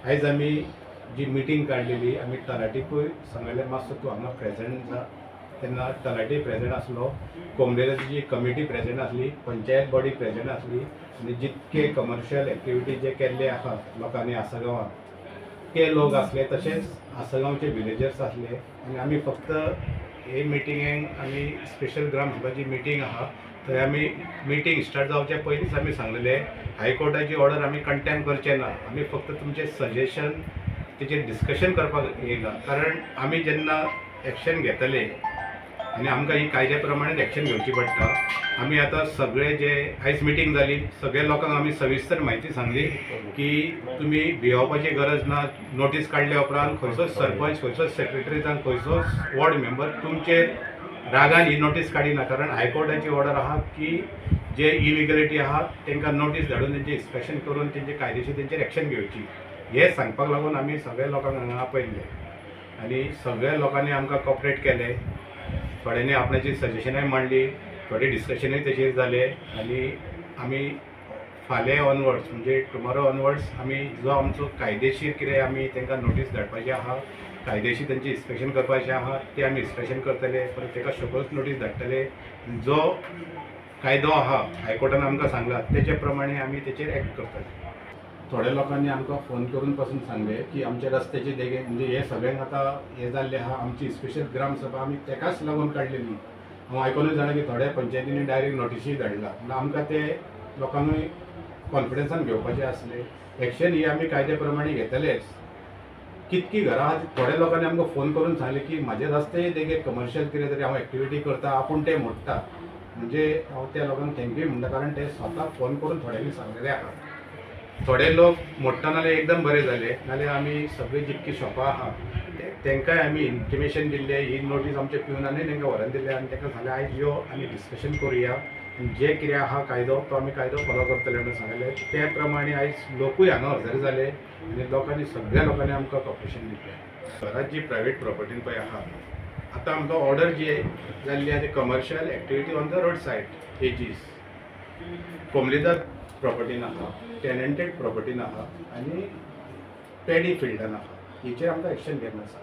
आयज आमी जी मिटींग काडलेली आमी तलाटीकूय सांगलेलें मातसो तूं हांगा प्रेजेंट जा. तेन्ना तलाटी प्रेजेंट आसलो, कोमडेलाची जी कमिटी प्रेजेंट आसली, पंचायत बॉडी प्रेजेंट आसली आनी जितके कमर्शियल एक्टिविटी जे केल्ले आहा लोकांनी आसगांवांत ते लोक आसले, तशेंच आसगांवचे विलेजर्स आसले. आनी आमी फक्त हे मिटिंगेक आमी स्पेशल ग्रामसभाची मिटींग आहा थंय आमी मिटींग स्टार्ट जावचे पयलींच आमी सांगलेले हायकोर्टाची ऑर्डर आमी कंटेम करचे ना. आमी फक्त तुमचे सजेशन तेचेर डिस्कशन करपाक येयला. कारण आमी जेन्ना एक्शन घेतले आनी आमकां ही कायद्या प्रमाणे एक्शन घेवची पडटा. आमी आतां सगळे जे आयज मिटींग जाली सगळ्या लोकांक आमी सविस्तर म्हायती सांगली की तुमी भिवपाची गरज ना. नोटीस काडल्या उपरांत खंयचोच सरपंच, खंयचोच सेक्रेटरी जावन खंयचोच वॉर्ड मेंबर तुमचेर रागान ही नोटीस काडिना. कारण हायकोर्टाची ऑर्डर आहा की जे इलिगलिटी आहा तांकां नोटीस धाडून तेंचे इन्स्पेक्शन करून तेंचे कायदेशीर तेंचेर एक्शन घेवची हे सांगपाक लागून आमी सगळ्या लोकांक हांगा आपयल्ले. आनी सगळ्या लोकांनी आमकां कॉपरेट केले. थोड्यांनी आपणाची सजेशनाय मांडली, थोडे डिस्कशनूय तेचेर जाले. आनी आमी फाल्यां ऑनवर्ड्स म्हणजे टुमॉरो ऑनवर्ड्स आमी जो आमचो कायदेशीर कितें आमी तांकां नोटीस धाडपाचें आहा, कायदेशीर तेंचें इन्स्पेक्शन करपाचें आहा तें आमी इन्स्पेक्शन करतले. परत ताका शोकॉज नोटीस धाडटले. जो कायदो आहा हायकोर्टान आमकां सांगला तेचे प्रमाणे आमी तेचेर एक्ट करतले. थोड्या लोकांनी आमकां फोन करून पासून सांगले की आमच्या रस्त्याचे देगेक म्हणजे हे सगळ्यांक आतां हे जाल्ले आहा आमची स्पेशल ग्रामसभा आमी तेकाच लागून काडलेली. हांव आयकूनच जाणा की थोड्या पंचायतींनी डायरेक्ट नोटिसूय धाडला. म्हणल्यार आमकां ते लोकांकूय कॉन्फिडन्सान घेवपाचें आसलें. एक्शन ही आमी कायद्या प्रमाणे घेतलेच. कितकी घरां आहा थोड्या लोकांनी आमकां फोन करून सांगले की म्हाजे रस्ते देगेक कमर्शियल कितें तरी हांव एक्टिविटी करता आपूण ते मोडटा. म्हणजे हांव त्या लोकांक थँक्यू म्हणटा कारण ते स्वता फोन करून थोड्यांनी सांगलेले आहा. थोडे लोक मोडटा नाल्यार एकदम बरें जाले. नाल्यार आमी सगळी जितकी शॉपां आहा तांकांय आमी इंटिमेशन दिल्लें. ही नोटीस आमच्या पिवनानूय तांकां व्हरोन दिलें आनी तांकां सांगलें आयज यो आमी डिस्कशन करुया. जे कितें आहा कायदो तो आमी कायदो फॉलो करतले म्हणून सांगलें. ते प्रमाणे आयज लोकूय हांगा हजर जाले आनी लोकांनी सगळ्या लोकांनी आमकां कॉपरेशन दिलें. घरांत जी प्रायवेट प्रॉपर्टीन पळय आहा आतां आमकां ऑर्डर जी जाल्ली आहा ती commercial activity on the road side एजीस कोमलीदार प्रॉपर्टीन आहा, टेनंटेड प्रॉपर्टीन आहा आनी पॅडी फिल्डान आहा. हेचेर आमकां एक्शन घेवंक आसा.